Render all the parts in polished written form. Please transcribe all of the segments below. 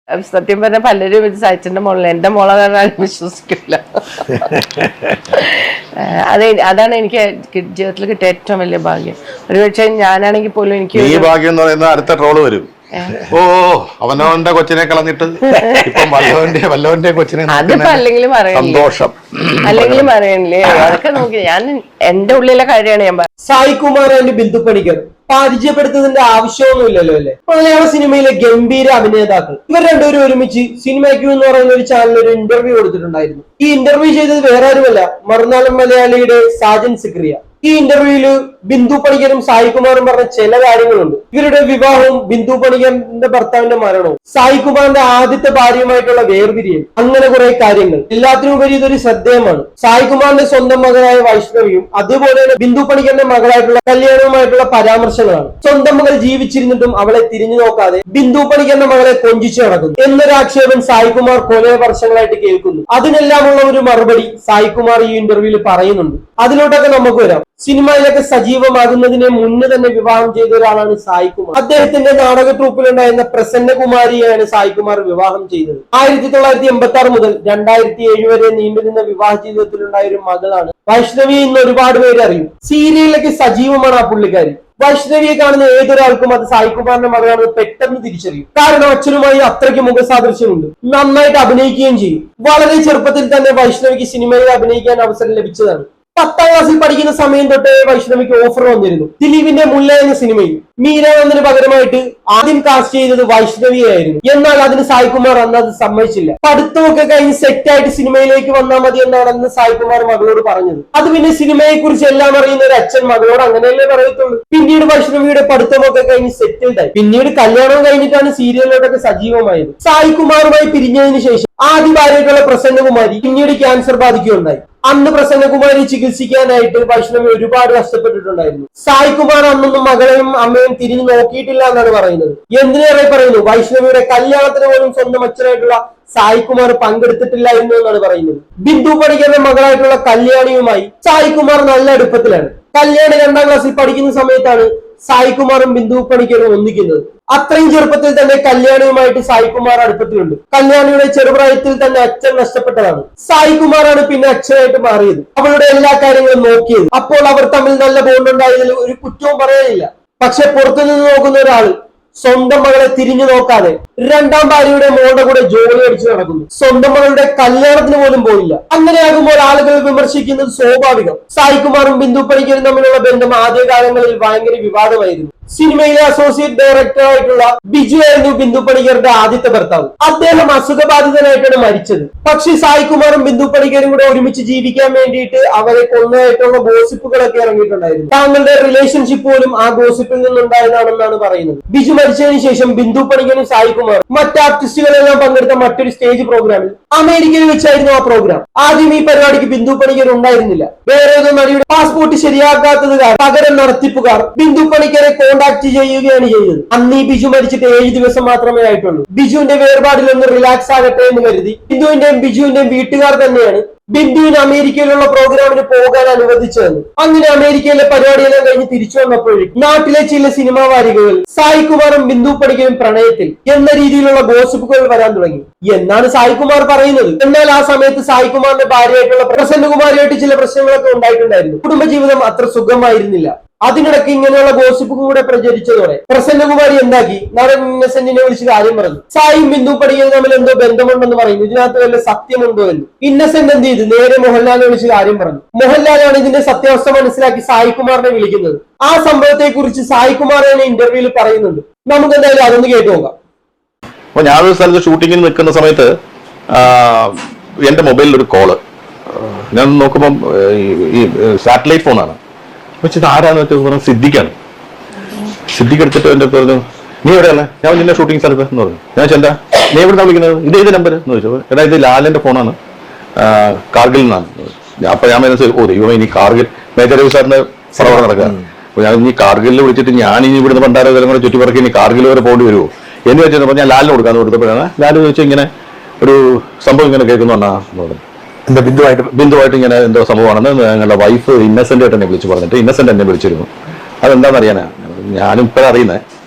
സത്യം പറഞ്ഞ പലരും ഇത് സച്ചിന്റെ മോളിൽ എന്റെ മോളെ വിശ്വസിക്കില്ല. അതാണ് എനിക്ക് ജീവിതത്തിൽ കിട്ടിയ ഏറ്റവും വലിയ ഭാഗ്യം. ഒരുപക്ഷെ ഞാനാണെങ്കിൽ പോലും എനിക്ക് ഈ ഭാഗ്യം എന്ന് പറയുന്നത് അടുത്ത ട്രോള് വരും. ഓ അവനവന്റെ കൊച്ചിനെ കളഞ്ഞിട്ട് ഇപ്പം വല്ലവന്റെ കൊച്ചിനെ അതിപ്പോ അല്ലെങ്കിലും സന്തോഷം അല്ലെങ്കിലും അറിയണില്ലേ, അതൊക്കെ നോക്കി ഞാൻ എന്റെ ഉള്ളിലെ കാര്യമാണ് ഞാൻ പറഞ്ഞത്. സായി കുമാർ ആൻഡ് ബിന്ദു പണിക്കർ പരിചയപ്പെടുത്തുന്നതിന്റെ ആവശ്യമൊന്നുമില്ലല്ലോ അല്ലെ. മലയാള സിനിമയിലെ ഗംഭീര അഭിനേതാക്കൾ ഇവർ രണ്ടുപേരും ഒരുമിച്ച് സിനിമാക്യൂ എന്ന് പറയുന്ന ഒരു ചാനലിൽ ഒരു ഇന്റർവ്യൂ കൊടുത്തിട്ടുണ്ടായിരുന്നു. ഈ ഇന്റർവ്യൂ ചെയ്തത് വേറെ ആരുമല്ല, മറുനാടൻ മലയാളിയുടെ സാജൻ സിക്രിയ. ഈ ഇന്റർവ്യൂവില് ബിന്ദു പണിക്കരും സായി കുമാറും പറഞ്ഞ ചില കാര്യങ്ങളുണ്ട്. ഇവരുടെ വിവാഹവും ബിന്ദു പണിക്കറിന്റെ ഭർത്താവിന്റെ മരണവും സായി കുമാറിന്റെ ആദ്യത്തെ ഭാര്യയുമായിട്ടുള്ള വേർപിരിയൽ, അങ്ങനെ കുറെ കാര്യങ്ങൾ. എല്ലാത്തിനുപരി ഇതൊരു ശ്രദ്ധേയമാണ്. സായി കുമാറിന്റെ സ്വന്തം മകനായ വൈഷ്ണവിയും അതുപോലെ തന്നെ ബിന്ദു പണിക്കറിന്റെ മകളായിട്ടുള്ള കല്യാണവുമായിട്ടുള്ള പരാമർശങ്ങളാണ്. സ്വന്തം മകൾ ജീവിച്ചിരുന്നിട്ടും അവളെ തിരിഞ്ഞു നോക്കാതെ ബിന്ദു പണിക്കറിന്റെ മകളെ കൊഞ്ചിച്ചു നടക്കുന്നു എന്നൊരു ആക്ഷേപം സായി കുമാർ കുറെ വർഷങ്ങളായിട്ട് കേൾക്കുന്നു. അതിനെല്ലാമുള്ള ഒരു മറുപടി സായി കുമാർ ഈ ഇന്റർവ്യൂവിൽ പറയുന്നുണ്ട്. അതിലോട്ടൊക്കെ നമുക്ക് വരാം. സിനിമയിലൊക്കെ സജീവമാകുന്നതിന് മുന്നേ തന്നെ വിവാഹം ചെയ്ത ഒരാളാണ് സായി കുമാർ. അദ്ദേഹത്തിന്റെ നാടക ട്രൂപ്പിലുണ്ടായിരുന്ന പ്രസന്നകുമാരിയെയാണ് സായി കുമാർ വിവാഹം ചെയ്തത്. 1986 മുതൽ 2007 വരെ നീണ്ടുനിന്ന വിവാഹ ജീവിതത്തിലുണ്ടായ ഒരു മകളാണ് വൈഷ്ണവി എന്ന് ഒരുപാട് പേര് അറിയും. സീരിയലിലൊക്കെ സജീവമാണ് ആ പുള്ളിക്കാരി. വൈഷ്ണവിയെ കാണുന്ന ഏതൊരാൾക്കും അത് സായി കുമാറിന്റെ മകളാണെന്ന് പെട്ടെന്ന് തിരിച്ചറിയും. കാരണം അച്ഛനുമായി അത്രയ്ക്ക് മുഖസാദൃശ്യമുണ്ട്. നന്നായിട്ട് അഭിനയിക്കുകയും ചെയ്യും. വളരെ ചെറുപ്പത്തിൽ തന്നെ വൈഷ്ണവിക്ക് സിനിമയിൽ അഭിനയിക്കാൻ അവസരം ലഭിച്ചതാണ്. 10ാം ക്ലാസ്സിൽ പഠിക്കുന്ന സമയം തൊട്ടേ വൈഷ്ണവിക്ക് ഓഫർ വന്നിരുന്നു. ദിലീപിന്റെ മുല്ല എന്ന സിനിമയിൽ മീരാനന്ദിന് പകരമായിട്ട് ആദ്യം കാസ്റ്റ് ചെയ്തത് വൈഷ്ണവിയായിരുന്നു. എന്നാൽ അതിന് സായി കുമാർ അന്ന് അത് സമ്മതിച്ചില്ല. പഠിത്തമൊക്കെ കഴിഞ്ഞ് സെറ്റ് ആയിട്ട് സിനിമയിലേക്ക് വന്നാൽ മതി എന്നാണ് അന്ന് സായി കുമാർ മകളോട് പറഞ്ഞത്. അത് പിന്നെ സിനിമയെ കുറിച്ച് എല്ലാം അറിയുന്ന ഒരു അച്ഛൻ മകളോട് അങ്ങനെയല്ലേ പറയത്തുള്ളൂ. പിന്നീട് വൈഷ്ണവിയുടെ പഠിത്തമൊക്കെ കഴിഞ്ഞ് സെറ്റിൽഡ് ആയി. പിന്നീട് കല്യാണം കഴിഞ്ഞിട്ടാണ് സീരിയലിലോട്ടൊക്കെ സജീവമായത്. സായി കുമാറുമായി പിരിഞ്ഞതിന് ശേഷം ആദ്യ ഭാര്യയായിട്ടുള്ള പ്രസന്നകുമാരി പിന്നീട് ക്യാൻസർ ബാധിക്കുകയുണ്ടായി. അന്ന് പ്രസന്നകുമാരി ചികിത്സിക്കാനായിട്ട് വൈഷ്ണവി ഒരുപാട് കഷ്ടപ്പെട്ടിട്ടുണ്ടായിരുന്നു. സായി കുമാർ അന്നൊന്നും മകളെയും അമ്മയും തിരിഞ്ഞു നോക്കിയിട്ടില്ല എന്നാണ് പറയുന്നത്. എന്തിനേറെ പറയുന്നു, വൈഷ്ണവിയുടെ കല്യാണത്തിന് പോലും സ്വന്തം അച്ഛനായിട്ടുള്ള സായി കുമാർ പങ്കെടുത്തിട്ടില്ലായിരുന്നു എന്നാണ് പറയുന്നത്. ബിന്ദു പണിക്കറിന്റെ മകളായിട്ടുള്ള കല്യാണിയുമായി സായി കുമാർ നല്ല അടുപ്പത്തിലാണ്. കല്യാണി 2ാം ക്ലാസ്സിൽ പഠിക്കുന്ന സമയത്താണ് സായി കുമാറും ബിന്ദു പണിക്കരും ഒന്നിക്കുന്നത്. അത്രയും ചെറുപ്പത്തിൽ തന്നെ കല്യാണിയുമായിട്ട് സായി കുമാർ അടുപ്പത്തിലുണ്ട്. കല്യാണിയുടെ ചെറുപ്രായത്തിൽ തന്നെ അച്ഛൻ നഷ്ടപ്പെട്ടതാണ്. സായി കുമാറാണ് പിന്നെ അച്ഛനായിട്ട് മാറിയത്, അവളുടെ എല്ലാ കാര്യങ്ങളും നോക്കിയത്. അപ്പോൾ അവർ തമ്മിൽ നല്ല ബോണ്ടുണ്ടായതിൽ ഒരു കുറ്റവും പറയാനില്ല. പക്ഷെ പുറത്തുനിന്ന് നോക്കുന്ന ഒരാൾ സ്വന്തം മകളെ തിരിഞ്ഞു നോക്കാതെ 2ാം ഭാര്യയുടെ മോളുടെ കൂടെ ജോലി അടിച്ചു നടക്കുന്നു. സ്വന്തം മകളുടെ കല്യാണത്തിന് പോലും പോയില്ല. അങ്ങനെയാകുമ്പോൾ ആളുകൾ വിമർശിക്കുന്നത് സ്വാഭാവികം. സായി കുമാറും ബിന്ദു പണിക്കരും തമ്മിലുള്ള ബന്ധം ആദ്യകാലങ്ങളിൽ ഭയങ്കര വിവാദമായിരുന്നു. സിനിമയിലെ അസോസിയേറ്റ് ഡയറക്ടർ ആയിട്ടുള്ള ബിജു ആയിരുന്നു ബിന്ദു പണിക്കരുടെ ആദ്യത്തെ ഭർത്താവ്. അദ്ദേഹം അസുഖബാധിതനായിട്ടാണ് മരിച്ചത്. പക്ഷെ സായി കുമാറും ബിന്ദു പണിക്കരും കൂടെ ഒരുമിച്ച് ജീവിക്കാൻ വേണ്ടിയിട്ട് അവരെ കൊന്നതായിട്ടുള്ള ഗോസിപ്പുകളൊക്കെ ഇറങ്ങിയിട്ടുണ്ടായിരുന്നു. താങ്കളുടെ റിലേഷൻഷിപ്പ് പോലും ആ ഗോസിപ്പിൽ നിന്നുണ്ടായതാണെന്നാണ് പറയുന്നത്. ബിജു മരിച്ചതിന് ശേഷം ബിന്ദു പണിക്കരും സായി കുമാറും മറ്റ് ആർട്ടിസ്റ്റുകളെല്ലാം പങ്കെടുത്ത മറ്റൊരു സ്റ്റേജ് പ്രോഗ്രാമിൽ അമേരിക്കയിൽ വെച്ചായിരുന്നു ആ പ്രോഗ്രാം. ആദ്യം ഈ പരിപാടിക്ക് ബിന്ദു പണിക്കർ ഉണ്ടായിരുന്നില്ല. വേറെ ഏതോ നടിയുടെ പാസ്പോർട്ട് ശരിയാക്കാത്തത് പകരം നടത്തിപ്പുകാർ ബിന്ദു പണിക്കരെ കോണ്ടാക്ട് ചെയ്യുകയാണ് ചെയ്തത്. അന്ന് ഈ ബിജു മരിച്ചിട്ട് 7 ദിവസം മാത്രമേ ആയിട്ടുള്ളൂ. ബിജുവിന്റെ വേർപാടിൽ ഒന്ന് റിലാക്സ് ആകട്ടെ എന്ന് കരുതി ബിന്ദുവിന്റെയും ബിജുവിന്റെയും വീട്ടുകാർ തന്നെയാണ് ബിന്ദുവിന് അമേരിക്കയിലുള്ള പ്രോഗ്രാമിന് പോകാൻ അനുവദിച്ചതെന്ന്. അങ്ങനെ അമേരിക്കയിലെ പരിപാടിയെല്ലാം കഴിഞ്ഞ് തിരിച്ചു വന്നപ്പോഴേക്കും നാട്ടിലെ ചില സിനിമാ വാരികകൾ സായി കുമാറും ബിന്ദു പണിക്കരും പ്രണയത്തിൽ എന്ന രീതിയിലുള്ള ഗോസിപ്പുകൾ വരാൻ തുടങ്ങി എന്നാണ് സായി കുമാർ പറയുന്നത്. എന്നാൽ ആ സമയത്ത് സായി കുമാറിന്റെ ഭാര്യയായിട്ടുള്ള പ്രസന്നകുമാരിയായിട്ട് ചില പ്രശ്നങ്ങളൊക്കെ ഉണ്ടായിട്ടുണ്ടായിരുന്നു. കുടുംബജീവിതം അത്ര സുഖമായിരുന്നില്ല. അതിനിടയ്ക്ക് ഇങ്ങനെയുള്ള ഗോസിപ്പും കൂടെ പ്രചരിച്ചതോടെ പ്രസന്നകുമാരി എന്താക്കി, നടൻ ഇന്നസെന്റിനെ വിളിച്ച് കാര്യം പറഞ്ഞു. സായും ബിന്ദു പണിക്കരും തമ്മിൽ എന്തോ ബന്ധമുണ്ടെന്ന് പറയുന്നു. ഇതിനകത്ത് വല്ല സത്യമുണ്ടോ എന്ന്. ഇന്നസെന്റ് എന്ത് ചെയ്തു, നേരെ മോഹൻലാലിനെ വിളിച്ച് കാര്യം പറഞ്ഞു. മോഹൻലാലാണ് ഇതിന്റെ സത്യാവസ്ഥ മനസ്സിലാക്കി സായി കുമാറിനെ വിളിക്കുന്നത്. ആ സംഭവത്തെ കുറിച്ച് സായി കുമാർ തന്നെ ഇന്റർവ്യൂവിൽ പറയുന്നുണ്ട്. നമുക്ക് എന്തായാലും അതൊന്ന് കേട്ടു നോക്കാം. അപ്പൊ ഞാനൊരു സ്ഥലത്ത് ഷൂട്ടിങ്ങിന് നിൽക്കുന്ന സമയത്ത് എന്റെ മൊബൈലിൽ ഒരു കോള് ഞാൻ നോക്കുമ്പം ഈ സാറ്റലൈറ്റ് ഫോണാണ്. ഇത് ആരാന്ന് വെച്ചാൽ പറഞ്ഞു സിദ്ദിഖാണ്. സിദ്ദിഖ് എടുത്തിട്ട് എന്റെ പറഞ്ഞു, നീ എവിടെയാണ്? ഞാൻ നിന്നെ ഷൂട്ടിംഗ് സ്ഥലത്ത് എന്ന് പറഞ്ഞു. ഞാൻ ചെന്താ നീ എവിടെ വിളിക്കുന്നത്, ഇതേത് നമ്പർ എന്ന് ചോദിച്ചു. എടാ ഇത് ലാലിന്റെ ഫോണാണ്, കാർഗിൽ നിന്നാണ്. അപ്പൊ ഞാൻ മനസ്സിലായി, ഓ ദൈവമേ ഇനി കാർഗിൽ മേജർ രവി സാറിന്റെ പ്രവർത്തനം നടക്കുക. അപ്പൊ ഞാൻ ഇനി കാർഗിലിൽ വിളിച്ചിട്ട് ഞാൻ ഇനി ഇവിടുന്ന് പണ്ടാരം കൂടെ ചുറ്റിപ്പറക്കി ഇനി കാർഗിൽ വരെ പോകേണ്ടി വരുമോ എന്ന് വെച്ചിട്ട് ഞാൻ ലാലിന് കൊടുക്കാന്ന് കൊടുത്തപ്പോഴാണ് ലാല് ചോദിച്ചാൽ ഇങ്ങനെ ഒരു സംഭവം ഇങ്ങനെ കേൾക്കുന്നുണ്ടാ എന്ന് പറഞ്ഞു. എന്റെ ബിന്ദുവായിട്ട് ഇങ്ങനെ എന്തോ സംഭവമാണെന്ന് ഞങ്ങളുടെ വൈഫ് ഇന്നസെന്റ് ആയിട്ട് എന്നെ വിളിച്ച് പറഞ്ഞിട്ട് ഇന്നസെന്റ് എന്നെ വിളിച്ചിരുന്നു. അതെന്താണെന്ന് അറിയാനാ ഞാനും ഇപ്പോഴാണ് അറിയുന്നത്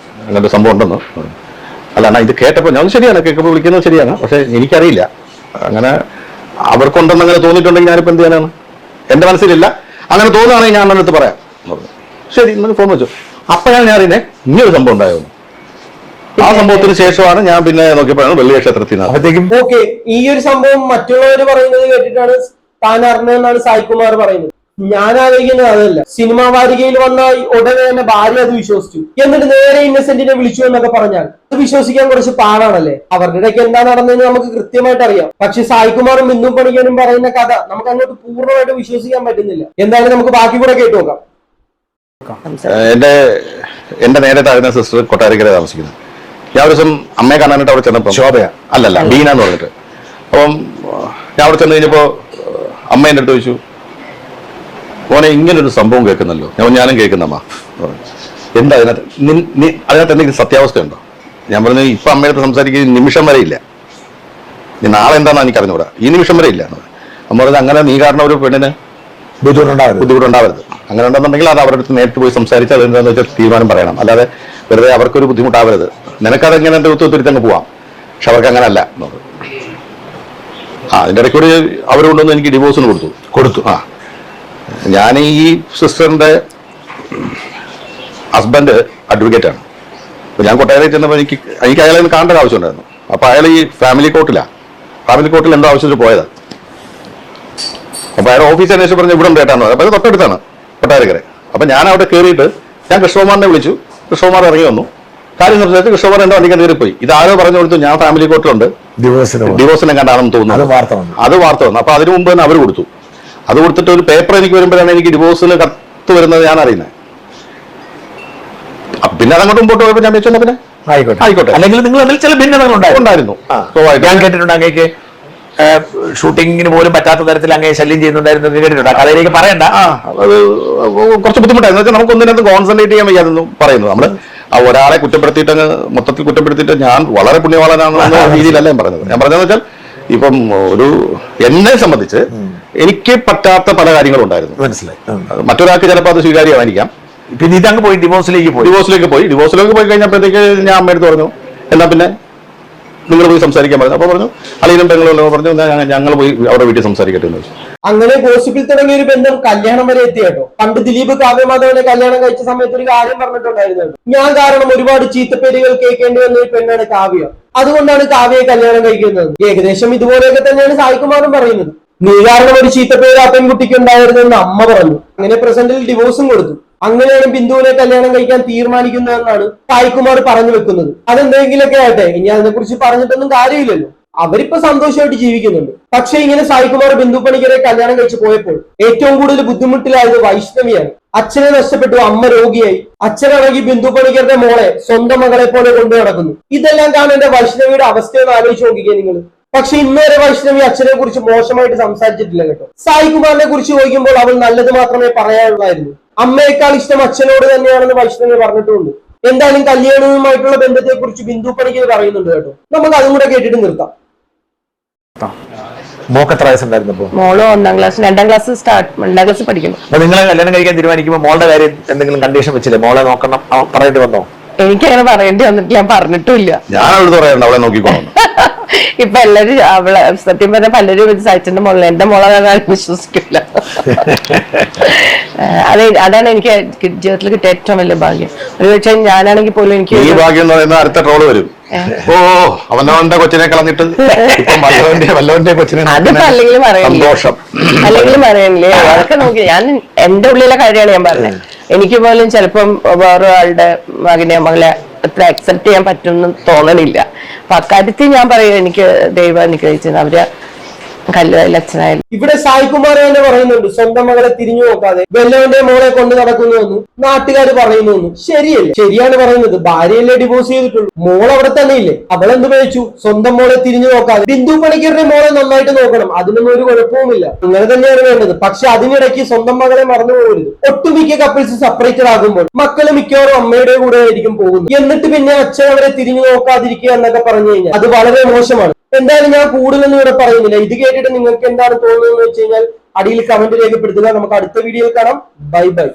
അങ്ങനത്തെ സംഭവം ഉണ്ടെന്ന്. അല്ല അണ്ണാ ഇത് കേട്ടപ്പോൾ ഞാൻ ശരിയാണ്, കേൾക്കുമ്പോൾ വിളിക്കുന്നത് ശരിയാണ്, പക്ഷെ എനിക്കറിയില്ല അങ്ങനെ അവർക്കുണ്ടെന്ന് അങ്ങനെ തോന്നിയിട്ടുണ്ടെങ്കിൽ ഞാനിപ്പോൾ എന്ത് ചെയ്യാനാണ്, എന്റെ മനസ്സിലില്ല. അങ്ങനെ തോന്നുകയാണെങ്കിൽ ഞാൻ അണ്ണൻ്റെ അടുത്ത് പറയാം എന്ന് പറഞ്ഞു. ശരി ഇന്നലെ ഫോൺ വെച്ചു. അപ്പോഴാണ് ഞാൻ അറിയുന്നത് ഇങ്ങനൊരു സംഭവം ഉണ്ടായിരുന്നു. ആ സംഭവത്തിന് ശേഷമാണ് ഞാൻ പിന്നെ നോക്കിയപ്പോഴാണ് വെള്ളിയ ക്ഷേത്രത്തിൽ നിന്ന്. ഓക്കെ, ഈ ഒരു സംഭവം മറ്റുള്ളവർ പറയുന്നത് കേട്ടിട്ടാണ് താൻ അറിഞ്ഞതെന്നാണ് സായികുമാർ പറയുന്നത്. ഞാൻ ആലോചിക്കുന്നത് അതല്ല, സിനിമാ വാരികയിൽ വന്ന ഉടനെ തന്നെ ഭാര്യ അത് വിശ്വസിച്ചു, എന്നിട്ട് നേരെ ഇന്നസെന്റിനെ വിളിച്ചു എന്നൊക്കെ പറഞ്ഞാൽ അത് വിശ്വസിക്കാൻ കുറച്ച് പാടാണല്ലേ. അവരുടെ ഇടയ്ക്ക് എന്താ നടന്നതെന്ന് നമുക്ക് കൃത്യമായിട്ട് അറിയാം. പക്ഷെ സായികുമാറും ബിന്ദു പണിക്കരും പറയുന്ന കഥ നമുക്ക് അങ്ങോട്ട് പൂർണ്ണമായിട്ട് വിശ്വസിക്കാൻ പറ്റുന്നില്ല. എന്തായാലും നമുക്ക് ബാക്കി കൂടെ കേട്ടു നോക്കാം. എന്റെ നേരെ താഴ്ന്ന സിസ്റ്റർ കൊട്ടാരക്കര താമസിക്കുന്നത്. ഞാൻ ഒരു ദിവസം അമ്മയെ കാണാനായിട്ട് അവിടെ ചെന്നപ്പോൾ, ശോഭയ അല്ലല്ല ബീന എന്ന് പറഞ്ഞിട്ട്, അപ്പം ഞാൻ അവിടെ ചെന്ന് കഴിഞ്ഞപ്പോ അമ്മ എൻ്റെ അടുത്ത് ചോദിച്ചു, മോനെ ഇങ്ങനൊരു സംഭവം കേൾക്കുന്നല്ലോ. ഞാനും കേൾക്കുന്നമ്മ. എന്താ അതിനകത്ത് അതിനകത്ത് എന്തെങ്കിലും സത്യാവസ്ഥയുണ്ടോ? ഞാൻ പറഞ്ഞു ഇപ്പൊ അമ്മയുടെ സംസാരിക്കുന്ന നിമിഷം വരെ ഇല്ല, നീ നാളെ എന്താണെന്ന് എനിക്ക് അറിഞ്ഞൂടാ, ഈ നിമിഷം വരെ ഇല്ല. അമ്മ പറഞ്ഞത് അങ്ങനെ നീ കാരണം ഒരു പെണ്ണിന് ബുദ്ധിമുട്ടുണ്ടാവരുത്. അങ്ങനെ ഉണ്ടെന്നുണ്ടെങ്കിൽ അത് അവരുടെ അടുത്ത് നേരിട്ട് പോയി സംസാരിച്ച് അതെന്താണെന്ന് വെച്ചാൽ തീരുമാനം പറയണം, അല്ലാതെ വെറുതെ അവർക്കൊരു ബുദ്ധിമുട്ടാവരുത്. നിനക്കതെങ്ങനെ എൻ്റെ ഒത്തുത്തിരിച്ചങ്ങ് പോവാം, പക്ഷെ അവർക്ക് അങ്ങനെ അല്ല എന്നത്. അതിൻ്റെ ഇടയ്ക്കൂടി അവർ കൊണ്ടുവന്ന് എനിക്ക് ഡിവോഴ്സിന് കൊടുത്തു. ഞാൻ ഈ സിസ്റ്ററിന്റെ ഹസ്ബൻഡ് അഡ്വക്കേറ്റാണ്. അപ്പൊ ഞാൻ കൊട്ടാരയിൽ ചെന്നപ്പോൾ എനിക്ക് അയാളെ ഒന്ന് കാണേണ്ട ആവശ്യമുണ്ടായിരുന്നു. അപ്പൊ അയാൾ ഈ ഫാമിലി കോർട്ടിൽ എന്തോ ആവശ്യത്തിന് പോയത്. അപ്പൊ അയാൾ ഓഫീസ് അന്വേഷിച്ച് പറഞ്ഞ് ഇവിടെ കേട്ടാന്ന് പറഞ്ഞു. അപ്പൊ അത് തൊട്ടടുത്താണ് കൊട്ടാരക്കര. അപ്പൊ ഞാൻ അവിടെ കയറിയിട്ട് ഞാൻ കൃഷ്ണകുമാറിനെ വിളിച്ചു. കൃഷ്ണകുമാർ ഇറങ്ങി വന്നു. കാര്യം നിർത്തിയിട്ട് കൃഷ്ണകുമാർ എന്റെ വണ്ടിക്ക് കയറിപ്പോയി. ഇതാരോ പറഞ്ഞു കൊടുത്തു ഞാൻ ഫാമിലി കോർട്ടിലുണ്ട്, ഡിവോഴ്സിനെ കണ്ടാണെന്ന് തോന്നുന്നു. അത് വാർത്ത വന്നു. അപ്പൊ അതിനു മുമ്പ് തന്നെ അവർ കൊടുത്തു. അത് കൊടുത്തിട്ട് ഒരു പേപ്പർ എനിക്ക് വരുമ്പോഴാണ് എനിക്ക് ഡിവോഴ്സിന് കത്ത് വരുന്നത് ഞാൻ അറിയുന്നത്. പിന്നെ അതങ്ങോട്ട് മുമ്പോട്ട് പോയപ്പോൾ ഞാൻ വെച്ചു പിന്നെ ആയിക്കോട്ടെ. അല്ലെങ്കിൽ നിങ്ങൾ അതിൽ ചില ഭിന്നതകൾ ഉണ്ടായിരുന്നു. ഞാൻ കേട്ടിട്ടുണ്ട് അങ്ങേക്ക് ഷൂട്ടിങ്ങിന് പോലും പറ്റാത്ത തരത്തിൽ അങ്ങേ ശല്യം ചെയ്യുന്നുണ്ടായിരുന്നു കേട്ടിട്ടുണ്ട്. കഥയിലേക്ക് പറയണ്ട. അത് കുറച്ച് ബുദ്ധിമുട്ടായിരുന്നു. വെച്ചാൽ നമുക്ക് ഒന്നിനകത്ത് കോൺസെൻട്രേറ്റ് ചെയ്യാൻ വയ്യാതെന്ന് പറയുന്നത്. നമ്മള് ഒരാളെ കുറ്റപ്പെടുത്തിയിട്ട് മൊത്തത്തിൽ കുറ്റപ്പെടുത്തിയിട്ട് ഞാൻ വളരെ പുണ്യവാളനാണെന്ന രീതിയിലല്ല ഞാൻ പറഞ്ഞത്. ഞാൻ പറഞ്ഞതെന്ന് വെച്ചാൽ ഇപ്പം എന്നെ സംബന്ധിച്ച് എനിക്ക് പറ്റാത്ത പല കാര്യങ്ങളും ഉണ്ടായിരുന്നു. മനസ്സിലായി. മറ്റൊരാൾക്ക് ചിലപ്പോൾ അത് സ്വീകാര്യമായിരിക്കാം. പിന്നെ ഇതങ്ങ് പോയി ഡിവോഴ്സിലേക്ക് പോയി കഴിഞ്ഞപ്പോഴത്തേക്ക് ഞാൻ അമ്മയെടുത്ത് പറഞ്ഞു എന്നാ പിന്നെ നിങ്ങൾ പോയി സംസാരിക്കാൻ പറഞ്ഞു. അപ്പൊ പറഞ്ഞു അളിയനും പെങ്ങളും പറഞ്ഞു ഞങ്ങൾ പോയി അവിടെ വീട്ടിൽ സംസാരിക്കട്ടെ എന്ന് വെച്ചു. അങ്ങനെ ഗോസിപ്പിൽ തുടങ്ങിയ ഒരു ബന്ധം കല്യാണം വരെ എത്തി കേട്ടോ. പണ്ട് ദിലീപ് കാവ്യമാധവനെ കല്യാണം കഴിച്ച സമയത്ത് ഒരു കാര്യം പറഞ്ഞിട്ടുണ്ടായിരുന്നു, ഞാൻ കാരണം ഒരുപാട് ചീത്തപ്പേരുകൾ കേൾക്കേണ്ടി വന്ന ഒരു പെണ്ണാണ് കാവ്യ, അതുകൊണ്ടാണ് കാവ്യയെ കല്യാണം കഴിക്കുന്നത്. ഏകദേശം ഇതുപോലെയൊക്കെ തന്നെയാണ് സായികുമാറും പറയുന്നത്. നീ കാരണം ഒരു ചീത്തപ്പേര് ആ പെൺകുട്ടിക്ക് ഉണ്ടായിരുന്നെന്ന് അമ്മ പറഞ്ഞു. അങ്ങനെ പ്രസന്റിൽ ഡിവോഴ്സും കൊടുത്തു. അങ്ങനെയാണ് ബിന്ദുവിനെ കല്യാണം കഴിക്കാൻ തീരുമാനിക്കുന്നതെന്നാണ് സായികുമാർ പറഞ്ഞു വെക്കുന്നത്. അതെന്തെങ്കിലൊക്കെ ആട്ടെ, ഇനി അതിനെ കുറിച്ച് പറഞ്ഞിട്ടൊന്നും കാര്യമില്ലല്ലോ. അവരിപ്പോ സന്തോഷമായിട്ട് ജീവിക്കുന്നുണ്ട്. പക്ഷെ ഇങ്ങനെ സായികുമാർ ബിന്ദു പണിക്കരെ കല്യാണം കഴിച്ചു പോയപ്പോൾ ഏറ്റവും കൂടുതൽ ബുദ്ധിമുട്ടിലായത് വൈഷ്ണവിയാണ്. അച്ഛനെ നഷ്ടപ്പെട്ടു, അമ്മ രോഗിയായി. അച്ഛനാണെങ്കിൽ ബിന്ദു പണിക്കരുടെ മോളെ സ്വന്തം മകളെ പോലെ കൊണ്ടു നടക്കുന്നു. ഇതെല്ലാം കാണേണ്ട വൈഷ്ണവിയുടെ അവസ്ഥയൊന്ന് ആലോചിച്ച് നോക്കിക്കേ നിങ്ങൾ. പക്ഷെ ഇന്നുവരെ വൈഷ്ണവി അച്ഛനെ കുറിച്ച് മോശമായിട്ട് സംസാരിച്ചിട്ടില്ല കേട്ടോ. സായികുമാറിനെ കുറിച്ച് ചോദിക്കുമ്പോൾ അവൾ നല്ലത് മാത്രമേ പറയാനുള്ളായിരുന്നു. അമ്മയെക്കാൾ ഇഷ്ടം അച്ഛനോട് തന്നെയാണെന്ന് വൈഷ്ണവി പറഞ്ഞിട്ടുണ്ട്. എന്തായാലും കല്യാണവുമായിട്ടുള്ള ബന്ധത്തെ കുറിച്ച് ബിന്ദു പണിക്കർ പറയുന്നുണ്ട് കേട്ടോ. നമുക്ക് അതും കൂടെ കേട്ടിട്ട് നിർത്താം. മോക്ക് എത്ര വയസ്സുണ്ടായിരുന്നപ്പോ? മോള് 2ാം ക്ലാസ് പഠിക്കുന്നു. അപ്പൊ നിങ്ങളെ കല്യാണം കഴിക്കാൻ തീരുമാനിക്കുമ്പോൾ മോളുടെ കാര്യം എന്തെങ്കിലും കണ്ടീഷൻ വെച്ചില്ലേ? മോളെ നോക്കണം പറയേണ്ടി വന്നോ? എനിക്കങ്ങനെ പറയേണ്ടി വന്നിട്ട് ഞാൻ പറഞ്ഞിട്ടില്ല. ഞാൻ അവളോട് പറയാറുണ്ട് അവളെ നോക്കിക്കോണം. ഇപ്പൊ എല്ലാരും അവളെ സത്യം പറഞ്ഞ പലരും സൈറ്റിന്റെ മോളിൽ എന്റെ മോളെ വിശ്വസിക്കില്ല. അതാണ് എനിക്ക് ജീവിതത്തിൽ കിട്ടിയ ഏറ്റവും വലിയ ഭാഗ്യം. ഒരു പക്ഷേ ഞാനാണെങ്കിൽ പോലും എനിക്ക് ഈ ഭാഗ്യം എന്ന് പറയുന്ന അടുത്ത ട്രോള് വരും. അവനവന്റെ കൊച്ചിനെ കളഞ്ഞിട്ട് വല്ലവന്റെ കൊച്ചിനെ അതിപ്പോ അല്ലെങ്കിലും അല്ലെങ്കിലും പറയണില്ലേ, അതൊക്കെ നോക്കി ഞാൻ എന്റെ ഉള്ളിലെ കാര്യമാണ് ഞാൻ പറഞ്ഞത്. എനിക്ക് പോലും ചിലപ്പം വേറൊരാളുടെ മകളെ അത്ര അക്സെപ്റ്റ് ചെയ്യാൻ പറ്റുമെന്ന് തോന്നണില്ല. അപ്പൊ അക്കാര്യത്തിൽ ഞാൻ പറയും എനിക്ക് ദൈവം അനുഗ്രഹിച്ചത് അവര് അച്ഛനായാലും. ഇവിടെ സായികുമാർ തന്നെ പറയുന്നുണ്ട് സ്വന്തം മകളെ തിരിഞ്ഞു നോക്കാതെ വല്ലവന്റെ മോളെ കൊണ്ട് നടക്കുന്നുവെന്ന് നാട്ടുകാർ പറയുന്നു. ശരിയല്ലേ? ശരിയാണ് പറയുന്നത്. ഭാര്യയല്ലേ ഡിവോഴ്സ് ചെയ്തിട്ടുള്ളൂ, മോൾ അവിടെ തന്നെ ഇല്ലേ? അവളെന്ത് കഴിച്ചു? സ്വന്തം മോളെ തിരിഞ്ഞു നോക്കാതെ. ബിന്ദു പണിക്കരുടെ മോളെ നന്നായിട്ട് നോക്കണം, അതിനൊന്നും ഒരു കുഴപ്പവുമില്ല, അങ്ങനെ തന്നെയാണ് വേണ്ടത്. പക്ഷെ അതിനിടയ്ക്ക് സ്വന്തം മകളെ മറന്നു പോകരുത്. ഒട്ടുമിക്ക കപ്പിൾസ് സെപ്പറേറ്റഡ് ആകുമ്പോൾ മക്കള് മിക്കവാറും അമ്മയുടെ കൂടെ ആയിരിക്കും പോകുന്നത്. എന്നിട്ട് പിന്നെ അച്ഛൻ അവരെ തിരിഞ്ഞു നോക്കാതിരിക്കുക എന്നൊക്കെ പറഞ്ഞു കഴിഞ്ഞാൽ അത് വളരെ മോശമാണ്. എന്തായാലും ഞാൻ കൂടുതലൊന്നും ഇവിടെ പറയുന്നില്ല. ഇത് കേട്ടിട്ട് നിങ്ങൾക്ക് എന്താണ് തോന്നുന്നത് എന്ന് വെച്ച് കഴിഞ്ഞാൽ അടിയിൽ കമന്റ് രേഖപ്പെടുത്തുക. നമുക്ക് അടുത്ത വീഡിയോയിൽ കാണാം. Bye bye.